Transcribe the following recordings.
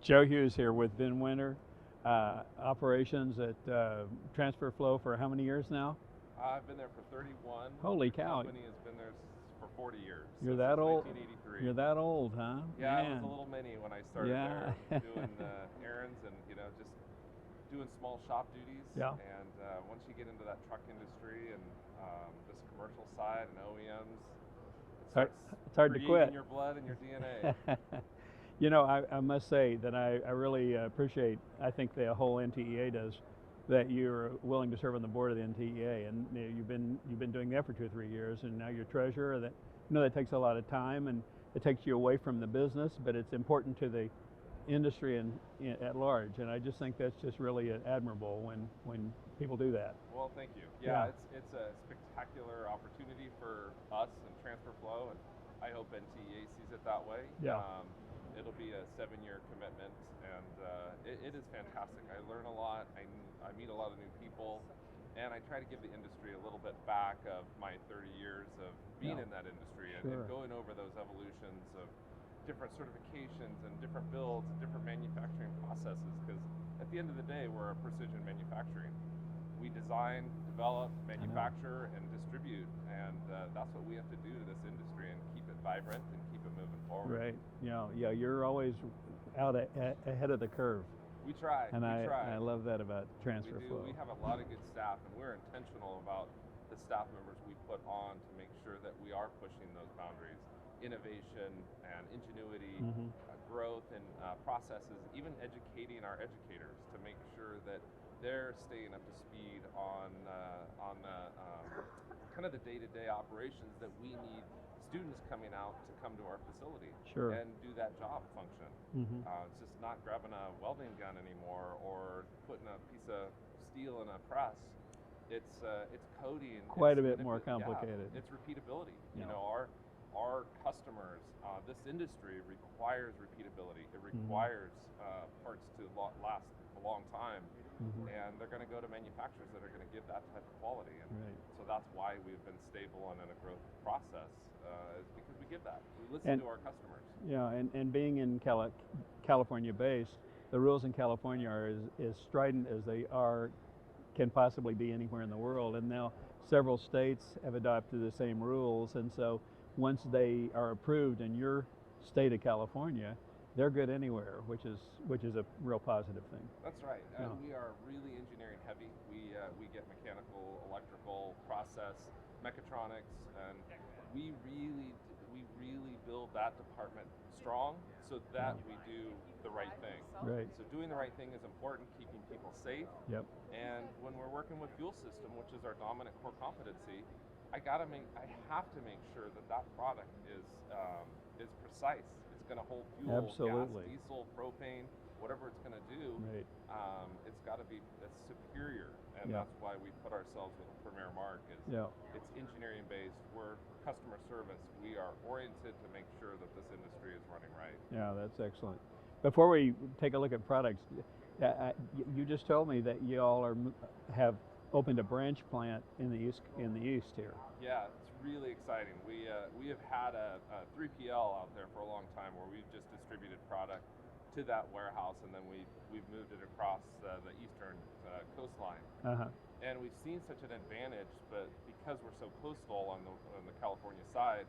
Joe Hughes here with Ben Winter, operations at Transfer Flow for how many years now? I've been there for 31. Holy The cow. company has been there for 40 years. You're so that since old? 1983. You're that old, huh? Yeah, I was Man. a little mini when I started Yeah. there, doing errands and just doing small shop duties. Yeah. And once you get into that truck industry and this commercial side and OEMs, It's hard to quit. in your blood and your DNA. You know, I must say that I really appreciate, I think the whole NTEA does, that you're willing to serve on the board of the NTEA, and you've been doing that for 2 or 3 years, and now you're treasurer. That that takes a lot of time, and it takes you away from the business, but it's important to the industry and at large. And I just think that's just really admirable when people do that. Well, thank you. Yeah. It's a spectacular opportunity for us and Transfer Flow, and I hope NTEA sees it that way. Yeah. It'll be a 7-year commitment, and it is fantastic. I learn a lot. I meet a lot of new people, and I try to give the industry a little bit back of my 30 years of being in that industry and going over those evolutions of different certifications and different builds and different manufacturing processes, because at the end of the day, we're a precision manufacturing. We design, develop, manufacture, and distribute, and that's what we have to do to this industry and keep it vibrant and keep it moving forward. Right. Yeah. You're always out ahead of the curve. We try. And we try. I love that about Transfer Flow. We have a lot of good staff, and we're intentional about the staff members we put on to make sure that we are pushing those boundaries, innovation and ingenuity, growth and processes, even educating our educators to make sure that they're staying up to speed on kind of the day-to-day operations that we need students coming out to come to our facility and do that job function. It's just not grabbing a welding gun anymore or putting a piece of steel in a press. It's coding. Quite a bit more complicated. It's repeatability. Yeah. Our customers, this industry requires repeatability. It requires parts to last a long time, and they're going to go to manufacturers that are going to give that type of quality. And so that's why we've been stable and in a growth process, is because we give that. We listen to our customers. Yeah, and being in California based, the rules in California are as strident as they can possibly be anywhere in the world. And now several states have adopted the same rules, and so once they are approved in your state of California, they're good anywhere, which is a real positive thing. That's right. We are really engineering heavy. We get mechanical, electrical, process, mechatronics, and we really build that department strong so that we do the right thing. Right. So doing the right thing is important, keeping people safe. Yep. And when we're working with fuel system, which is our dominant core competency, I have to make sure that product is precise. It's going to hold fuel, Absolutely. gas, diesel, propane, whatever it's going to do. Right. It's got to be superior, and that's why we put ourselves with a premier mark. It's engineering based. We're customer service. We are oriented to make sure that this industry is running right. Yeah, that's excellent. Before we take a look at products, you just told me that you all have opened a branch plant in the east here. Yeah, it's really exciting. We have had a 3PL out there for a long time where we've just distributed product to that warehouse, and then we've moved it across the eastern coastline. And we've seen such an advantage, but because we're so coastal on the California side,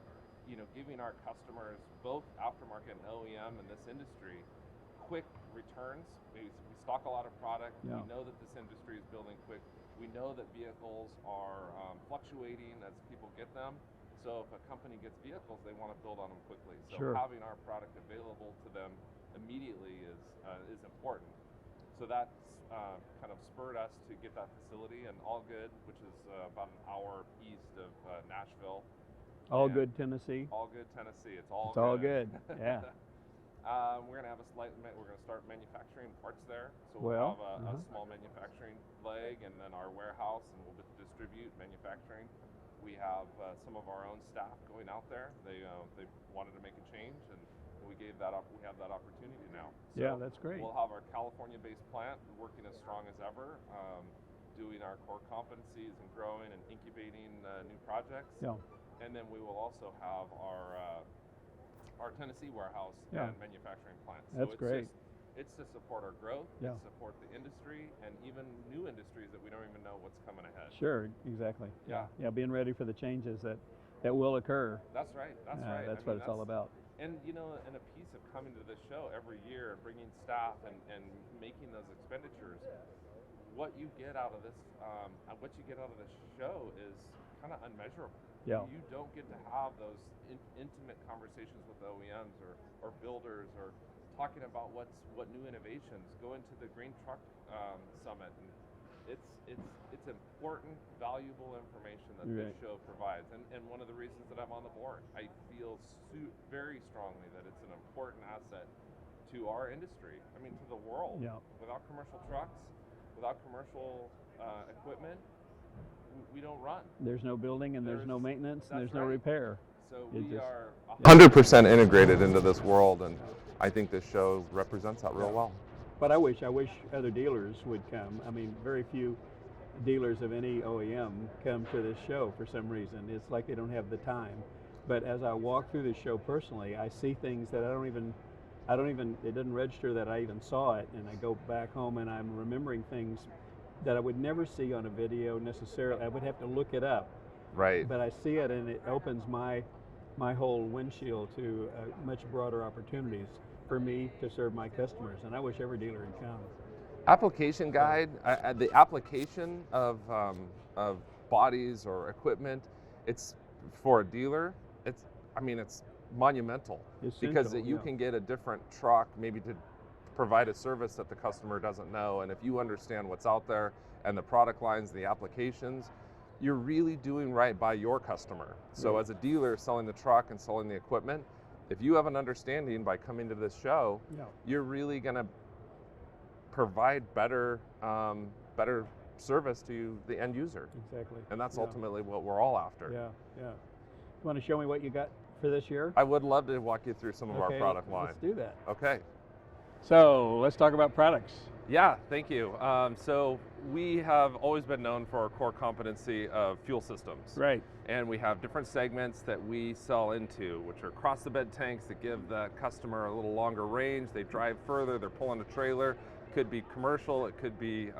giving our customers, both aftermarket and OEM in this industry, quick returns. We stock a lot of product. Yeah. We know that this industry is building quick. We know that vehicles are fluctuating as people get them. So if a company gets vehicles, they want to build on them quickly. So having our product available to them immediately is important. So that's kind of spurred us to get that facility in Allgood, which is about an hour east of Nashville. Allgood, Tennessee. Allgood, Tennessee. It's all good. Yeah. We're going to start manufacturing parts there. So we'll have a small manufacturing leg, and then our warehouse, and we'll distribute manufacturing. We have some of our own staff going out there. They wanted to make a change, and we have that opportunity now. So yeah, that's great. We'll have our California-based plant working as strong as ever, doing our core competencies and growing and incubating new projects. Yeah. And then we will also have our Tennessee warehouse and manufacturing plant. So That's great. It's to support our growth, Yeah. to support the industry, and even new industries that we don't even know what's coming ahead. Sure, exactly. Yeah. Yeah, being ready for the changes that will occur. That's right. That's right. That's I what mean, it's all about. And you know, and a piece of coming to this show every year, bringing staff and making those expenditures, what you get out of this, what you get out of this show is kind of unmeasurable. Yeah. You don't get to have those intimate conversations with OEMs or builders or talking about what new innovations. Go into the Green Truck Summit, and it's important, valuable information that this show provides. And one of the reasons that I'm on the board, I feel very strongly that it's an important asset to our industry. I mean, to the world. Yeah. Without commercial trucks, without commercial equipment, we don't run. There's no building, and there's no maintenance, and there's no repair. So It we just- are 100% integrated into this world, and I think this show represents that real well. But I wish other dealers would come. I mean, very few dealers of any OEM come to this show for some reason. It's like they don't have the time. But as I walk through this show personally, I see things that I don't even, it doesn't register that I even saw it, and I go back home and I'm remembering things that I would never see on a video necessarily. I would have to look it up. Right. But I see it, and it opens my whole windshield to much broader opportunities for me to serve my customers, and I wish every dealer would come. Application guide, the application of bodies or equipment, it's for a dealer. It's monumental. Because you can get a different truck maybe to provide a service that the customer doesn't know, and if you understand what's out there and the product lines, the applications, you're really doing right by your customer. So as a dealer selling the truck and selling the equipment, if you have an understanding by coming to this show, you're really going to provide better service to the end user. Exactly. And that's ultimately what we're all after. Yeah. You want to show me what you got for this year? I would love to walk you through some of our product line. Let's do that. Okay. So let's talk about products. Yeah, thank you. So we have always been known for our core competency of fuel systems. Right. And we have different segments that we sell into, which are across the bed tanks that give the customer a little longer range. They drive further, they're pulling a trailer. It could be commercial, it could be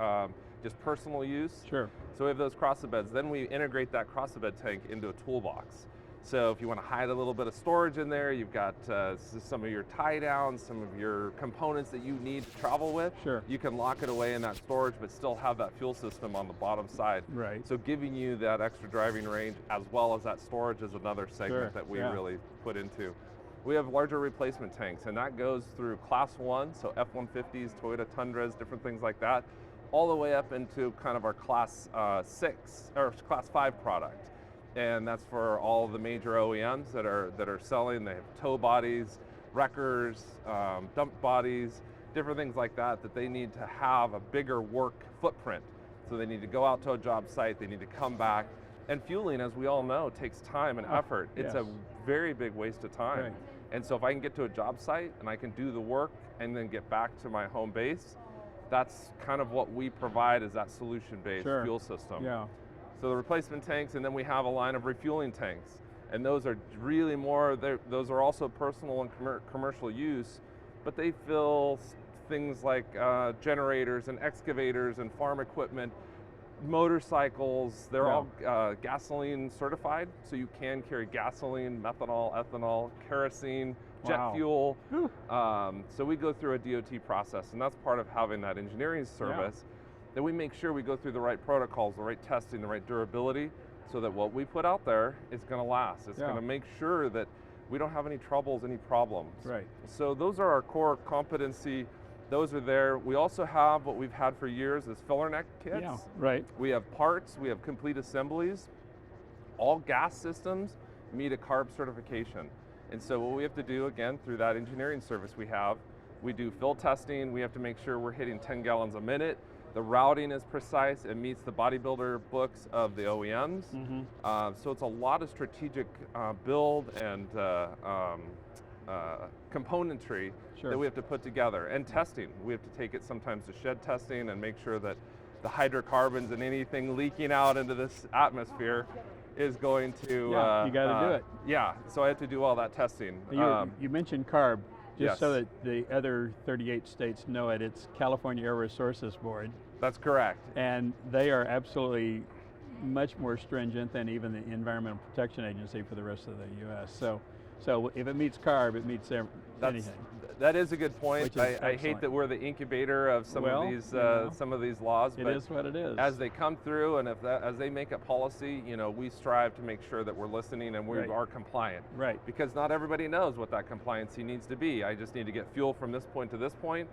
just personal use. Sure. So we have those cross the beds. Then we integrate that cross the bed tank into a toolbox. So if you want to hide a little bit of storage in there, you've got some of your tie downs, some of your components that you need to travel with. Sure. You can lock it away in that storage, but still have that fuel system on the bottom side. Right. So giving you that extra driving range as well as that storage is another segment that we really put into. We have larger replacement tanks, and that goes through Class 1, so F-150s, Toyota Tundras, different things like that, all the way up into kind of our Class 6 or Class 5 product. And that's for all the major OEMs that are selling. They have tow bodies, wreckers, dump bodies, different things like that they need to have a bigger work footprint. So they need to go out to a job site, they need to come back. And fueling, as we all know, takes time and effort. It's a very big waste of time. Right. And so if I can get to a job site and I can do the work and then get back to my home base, that's kind of what we provide as that solution-based fuel system. Yeah. So the replacement tanks, and then we have a line of refueling tanks. And those are really more, those are also personal and commercial use, but they fill things like generators and excavators and farm equipment, motorcycles. They're all gasoline certified, so you can carry gasoline, methanol, ethanol, kerosene, jet fuel. So we go through a DOT process, and that's part of having that engineering service. Then we make sure we go through the right protocols, the right testing, the right durability, so that what we put out there is going to last. It's going to make sure that we don't have any troubles, any problems. Right. So those are our core competency. Those are there. We also have what we've had for years is filler neck kits. Yeah. Right. We have parts, we have complete assemblies. All gas systems meet a CARB certification. And so what we have to do, again, through that engineering service we do fill testing. We have to make sure we're hitting 10 gallons a minute. The routing is precise. It meets the bodybuilder books of the OEMs. So it's a lot of strategic build and componentry that we have to put together. And testing. We have to take it sometimes to shed testing and make sure that the hydrocarbons and anything leaking out into this atmosphere is going to... you got to do it. Yeah, so I have to do all that testing. You mentioned CARB. Just so that the other 38 states know it, it's California Air Resources Board. That's correct. And they are absolutely much more stringent than even the Environmental Protection Agency for the rest of the U.S. So if it meets CARB, it meets anything. That is a good point. I hate that we're the incubator of some of these laws, but it is what it is. As they come through and as they make a policy, we strive to make sure that we're listening and we are compliant. Right. Because not everybody knows what that compliancy needs to be. I just need to get fuel from this point to this point.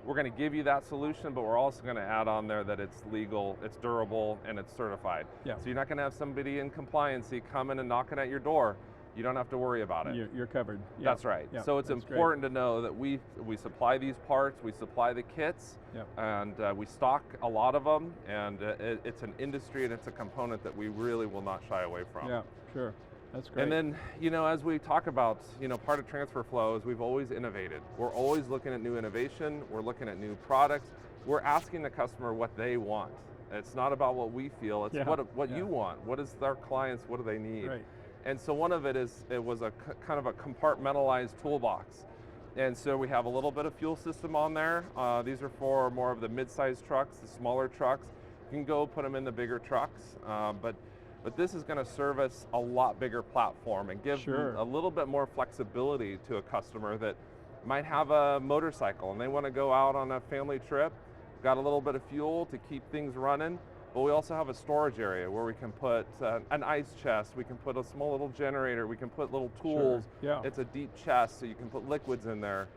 We're going to give you that solution, but we're also going to add on there that it's legal, it's durable, and it's certified. Yeah. So you're not going to have somebody in compliancy coming and knocking at your door. You don't have to worry about it. You're covered. Yep. That's right. Yep. So it's important to know that we supply these parts, we supply the kits, and we stock a lot of them, and it's an industry and it's a component that we really will not shy away from. Yeah, sure. That's great. And then, as we talk about, part of transfer flow is we've always innovated. We're always looking at new innovation. We're looking at new products. We're asking the customer what they want. It's not about what we feel. It's what you want. What is our clients? What do they need? Right. And so one of it was a kind of a compartmentalized toolbox. And so we have a little bit of fuel system on there. These are for more of the mid-sized trucks, the smaller trucks. You can go put them in the bigger trucks, but this is going to serve us a lot bigger platform and give a little bit more flexibility to a customer that might have a motorcycle and they want to go out on a family trip, got a little bit of fuel to keep things running. But we also have a storage area where we can put an ice chest, we can put a small little generator, we can put little tools. Sure. Yeah. It's a deep chest, so you can put liquids in there.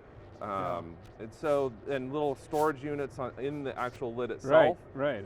And little storage units in the actual lid itself. Right,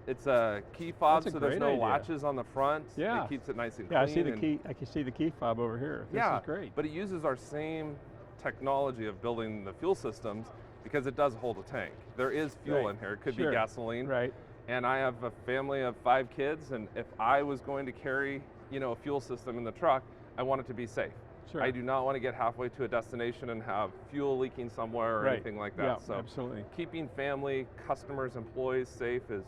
It's a key fob, so there's no idea. latches on the front. Yeah. It keeps it nice and clean. I can see the key fob over here. This is great. But it uses our same technology of building the fuel systems because it does hold a tank. There is fuel in here. It could be gasoline. Right. And I have a family of 5 kids, and if I was going to carry, a fuel system in the truck, I want it to be safe. Sure. I do not want to get halfway to a destination and have fuel leaking somewhere or anything like that. Yeah, so absolutely. Keeping family, customers, employees safe is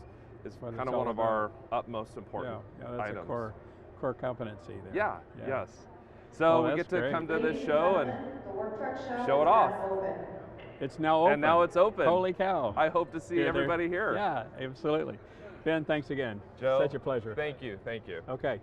kind of one of our utmost important that's items. a core competency there. Yes. So we get to come to this show and show it off. It's now open. And now it's open. Holy cow. I hope to see everybody here. Yeah, absolutely. Ben, thanks again. Joe, Such a pleasure. Thank you. Okay.